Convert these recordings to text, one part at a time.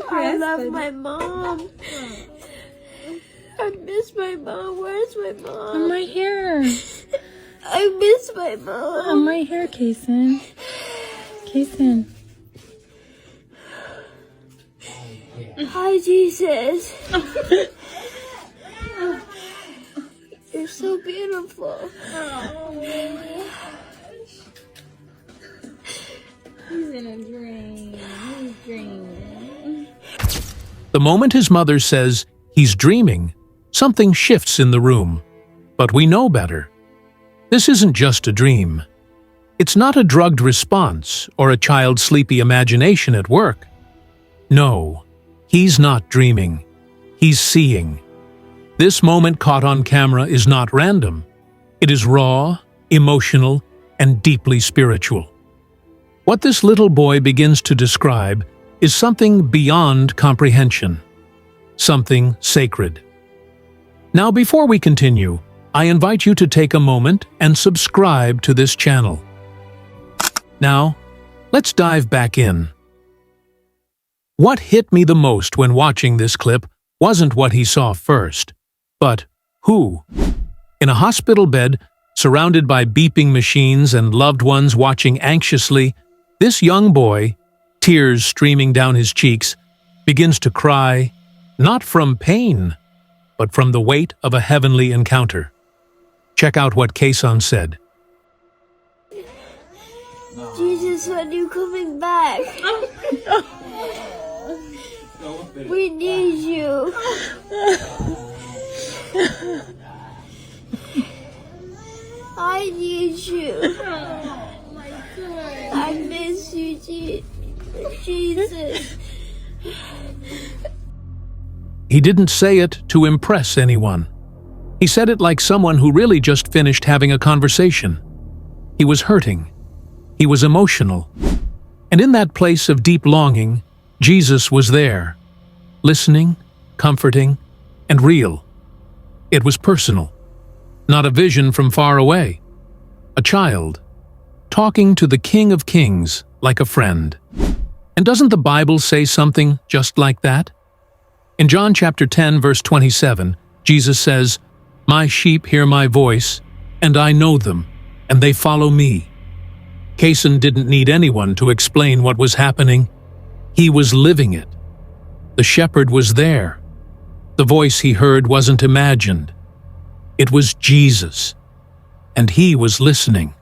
I love my mom. I miss my mom. Where's my mom? I'm right here. I miss my mom. I'm right here, Cason. Cason. Hi, Jesus. You're so beautiful. He's in a dream. He's dreaming. The moment his mother says he's dreaming, something shifts in the room. But we know better. This isn't just a dream. It's not a drugged response or a child's sleepy imagination at work. No, he's not dreaming. He's seeing. This moment caught on camera is not random. It is raw, emotional, and deeply spiritual. What this little boy begins to describe is something beyond comprehension, something sacred. Now, before we continue, I invite you to take a moment and subscribe to this channel. Now, let's dive back in. What hit me the most when watching this clip wasn't what he saw first, but who. In a hospital bed, surrounded by beeping machines and loved ones watching anxiously, this young boy, tears streaming down his cheeks, begins to cry, not from pain, but from the weight of a heavenly encounter. Check out what Cason said. Jesus, when are you coming back? We need you. I need you. I miss you, Jesus. He didn't say it to impress anyone. He said it like someone who really just finished having a conversation. He was hurting. He was emotional. And in that place of deep longing, Jesus was there, listening, comforting, and real. It was personal, not a vision from far away. A child, talking to the King of Kings like a friend. And doesn't the Bible say something just like that? In John chapter 10, verse 27, Jesus says, "My sheep hear my voice, and I know them, and they follow me." Cason didn't need anyone to explain what was happening. He was living it. The shepherd was there. The voice he heard wasn't imagined. It was Jesus, and he was listening.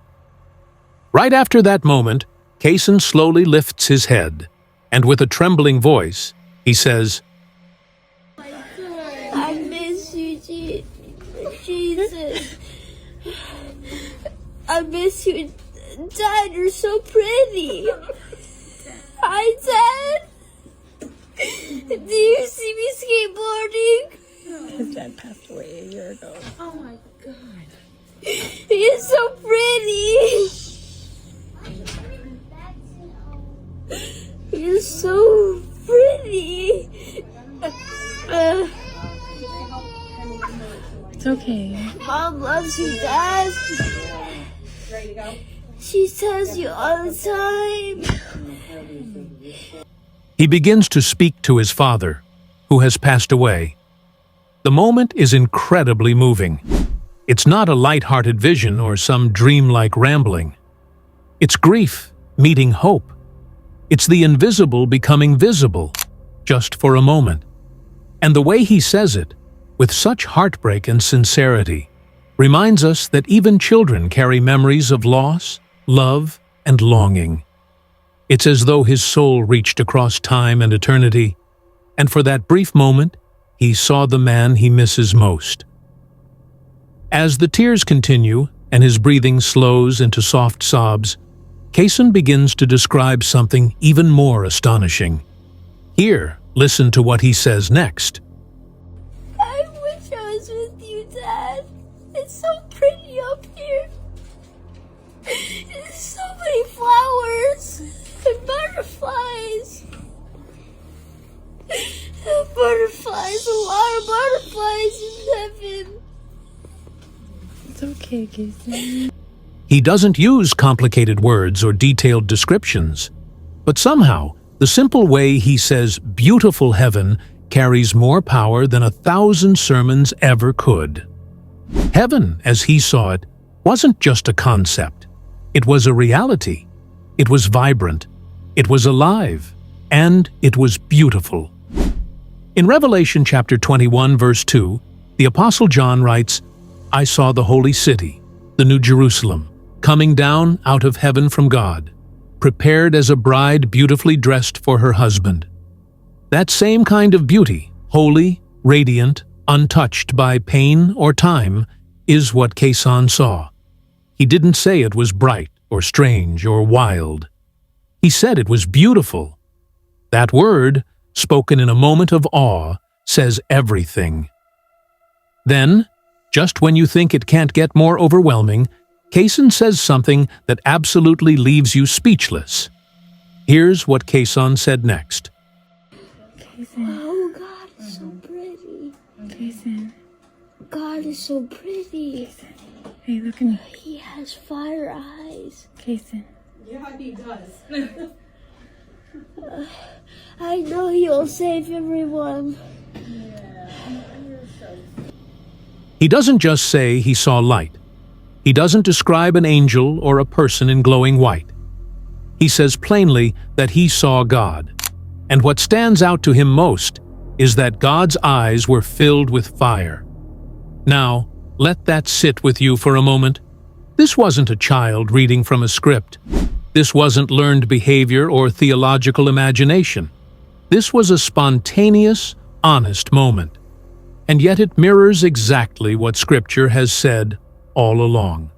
Right after that moment, Cason slowly lifts his head, and with a trembling voice, he says, I miss you, Jesus. I miss you. Dad, you're so pretty. Hi, Dad. Do you see me skateboarding? His dad passed away a year ago. Oh my God. You're so pretty. You're so pretty. It's okay. Mom loves you, Dad. She tells you all the time. He begins to speak to his father, who has passed away. The moment is incredibly moving. It's not a light-hearted vision or some dreamlike rambling. It's grief meeting hope. It's the invisible becoming visible, just for a moment. And the way he says it, with such heartbreak and sincerity, reminds us that even children carry memories of loss, love, and longing. It's as though his soul reached across time and eternity, and for that brief moment, he saw the man he misses most. As the tears continue and his breathing slows into soft sobs, Cason begins to describe something even more astonishing. Here, listen to what he says next. I wish I was with you, Dad. It's so pretty up here. There's so many flowers and butterflies. Butterflies, a lot of butterflies in heaven. It's okay, Cason. He doesn't use complicated words or detailed descriptions, but somehow The simple way he says beautiful heaven carries more power than 1,000 sermons ever could. Heaven, as he saw it, wasn't just a concept. It was a reality. It was vibrant. It was alive. And it was beautiful. In Revelation chapter 21, verse 2, the Apostle John writes, "I saw the holy city, the New Jerusalem, coming down out of heaven from God, prepared as a bride beautifully dressed for her husband." That same kind of beauty, holy, radiant, untouched by pain or time, is what Cason saw. He didn't say it was bright or strange or wild. He said it was beautiful. That word, spoken in a moment of awe, says everything. Then, just when you think it can't get more overwhelming, Cason says something that absolutely leaves you speechless. Here's what Cason said next. Oh, God is so pretty. Cason. God is so pretty. Hey, look at me. He has fire eyes. Cason. Yeah, he does. I know he'll save everyone. He doesn't just say he saw light. He doesn't describe an angel or a person in glowing white. He says plainly that he saw God. And what stands out to him most is that God's eyes were filled with fire. Now, let that sit with you for a moment. This wasn't a child reading from a script. This wasn't learned behavior or theological imagination. This was a spontaneous, honest moment. And yet it mirrors exactly what Scripture has said all along.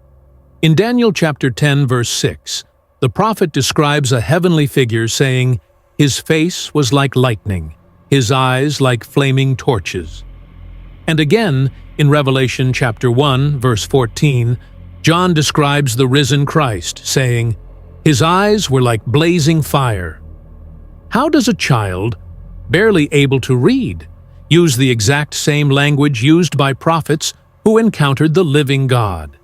In Daniel chapter 10, verse 6, the prophet describes a heavenly figure saying, "His face was like lightning, his eyes like flaming torches." And again, in Revelation chapter 1, verse 14, John describes the risen Christ, saying, "His eyes were like blazing fire." How does a child, barely able to read, use the exact same language used by prophets who encountered the living God?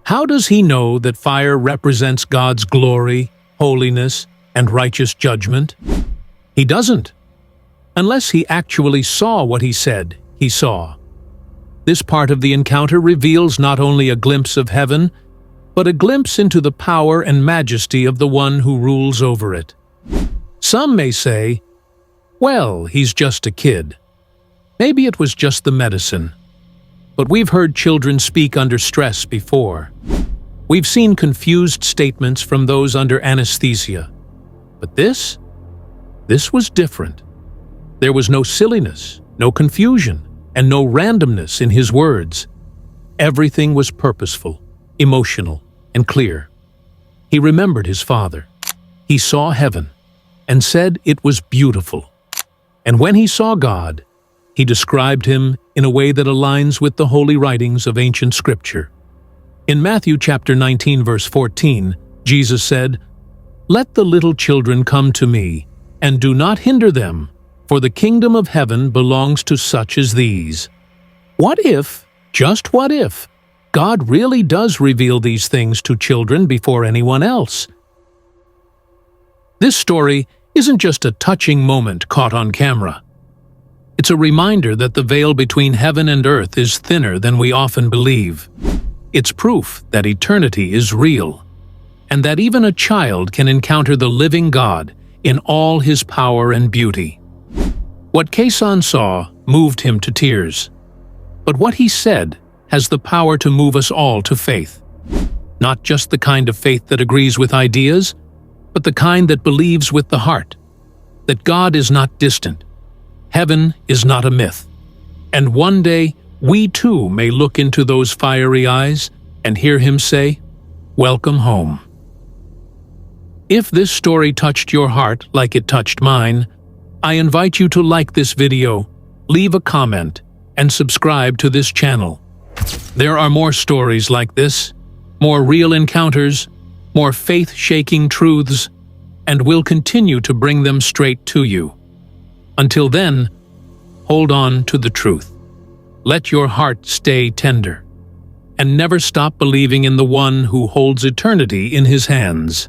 How does he know that fire represents God's glory, holiness, and righteous judgment? He doesn't, unless he actually saw what he said he saw. This part of the encounter reveals not only a glimpse of heaven, but a glimpse into the power and majesty of the one who rules over it. Some may say, well, he's just a kid. Maybe it was just the medicine. But we've heard children speak under stress before. We've seen confused statements from those under anesthesia. But this was different. There was no silliness, no confusion, and no randomness in his words. Everything was purposeful, emotional, and clear. He remembered his father. He saw heaven and said it was beautiful. And when he saw God, he described him in a way that aligns with the holy writings of ancient Scripture. In Matthew chapter 19, verse 14, Jesus said, "Let the little children come to me, and do not hinder them, for the kingdom of heaven belongs to such as these." What if, just what if, God really does reveal these things to children before anyone else? This story isn't just a touching moment caught on camera. It's a reminder that the veil between heaven and earth is thinner than we often believe. It's proof that eternity is real, and that even a child can encounter the living God in all his power and beauty. What Cason saw moved him to tears, but what he said has the power to move us all to faith. Not just the kind of faith that agrees with ideas, but the kind that believes with the heart, that God is not distant, heaven is not a myth, and one day we too may look into those fiery eyes and hear him say, "Welcome home." If this story touched your heart like it touched mine, I invite you to like this video, leave a comment, and subscribe to this channel. There are more stories like this, more real encounters, more faith-shaking truths, and we'll continue to bring them straight to you. Until then, hold on to the truth. Let your heart stay tender, and never stop believing in the one who holds eternity in his hands.